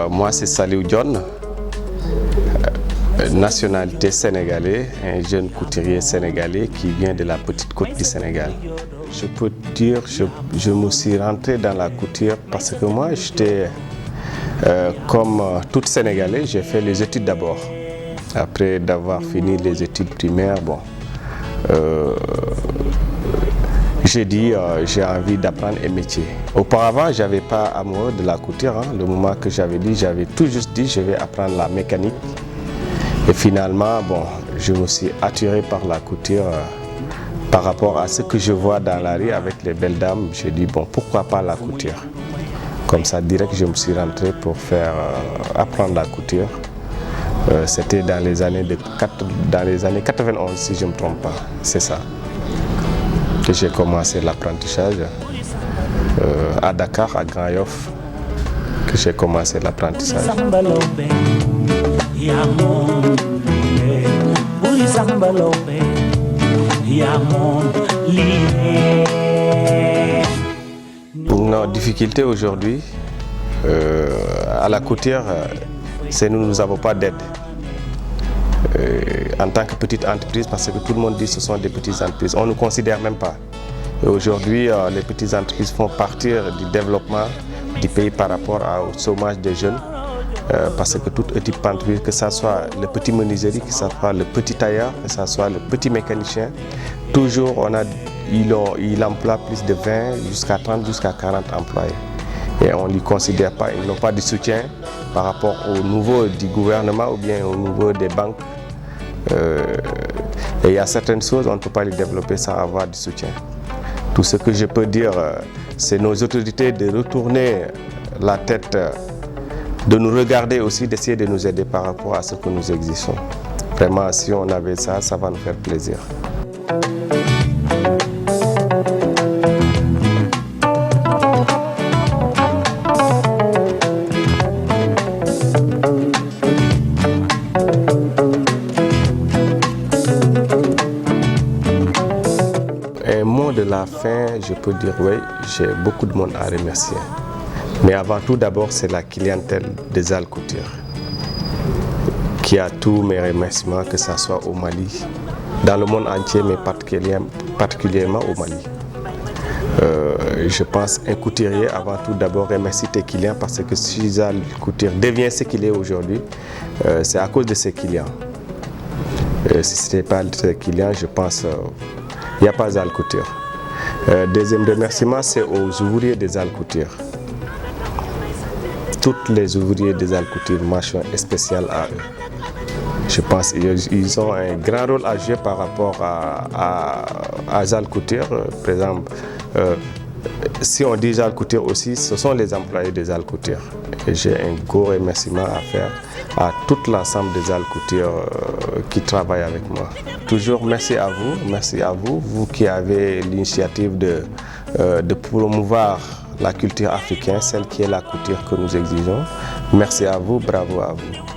Moi, c'est Saliou Dione, nationalité sénégalaise, un jeune couturier sénégalais qui vient de la petite côte du Sénégal. Je peux dire que je me suis rentré dans la couture parce que moi, j'étais comme tout Sénégalais, j'ai fait les études d'abord. Après d'avoir fini les études primaires, bon, j'ai dit j'ai envie d'apprendre un métier. Auparavant, je n'avais pas amoureux de la couture. Le moment que j'avais tout juste dit je vais apprendre la mécanique. Et finalement, bon, je me suis attiré par la couture par rapport à ce que je vois dans la rue avec les belles dames. J'ai dit bon, pourquoi pas la couture. Comme ça, direct, je me suis rentré pour apprendre la couture. C'était dans les années 91, si je ne me trompe pas. C'est ça que j'ai commencé l'apprentissage à Dakar, à Grand Yoff, que j'ai commencé l'apprentissage. Nos difficultés aujourd'hui à la couture, c'est nous n'avons pas d'aide. En tant que petite entreprise, parce que tout le monde dit que ce sont des petites entreprises, on ne nous considère même pas. Aujourd'hui, les petites entreprises font partie du développement du pays par rapport au chômage des jeunes. Parce que toute petite entreprise, que ce soit le petit menuiserie, que ce soit le petit tailleur, que ce soit le petit mécanicien, toujours il emploie plus de 20 jusqu'à 30 jusqu'à 40 employés. Et on ne les considère pas, ils n'ont pas de soutien par rapport au niveau du gouvernement ou bien au niveau des banques. Et il y a certaines choses, on ne peut pas les développer sans avoir du soutien. Tout ce que je peux dire, c'est nos autorités de retourner la tête, de nous regarder aussi, d'essayer de nous aider par rapport à ce que nous existons. Vraiment, si on avait ça, ça va nous faire plaisir. Un mot de la fin, je peux dire oui, j'ai beaucoup de monde à remercier. Mais avant tout, d'abord, c'est la clientèle des ZAL Couture qui a tous mes remerciements, que ce soit au Mali, dans le monde entier, mais particulièrement au Mali. Je pense un couturier, avant tout, d'abord remercie tes clients parce que si ZAL Couture devient ce qu'il est aujourd'hui, c'est à cause de ses clients. Si ce n'était pas ses clients, je pense qu'il n'y a pas ZAL Couture. Deuxième remerciement, c'est aux ouvriers des ZAL Couture. Tous les ouvriers des ZAL Couture, mention spéciale à eux. Je pense qu'ils ont un grand rôle à jouer par rapport à ZAL Couture. Par exemple, si on dit ZAL Couture aussi, ce sont les employés des ZAL Couture. Et j'ai un gros remerciement à faire à tout l'ensemble des ZAL Couture qui travaillent avec moi. Toujours merci à vous, vous qui avez l'initiative de promouvoir la culture africaine, celle qui est la couture que nous exigeons. Merci à vous, bravo à vous.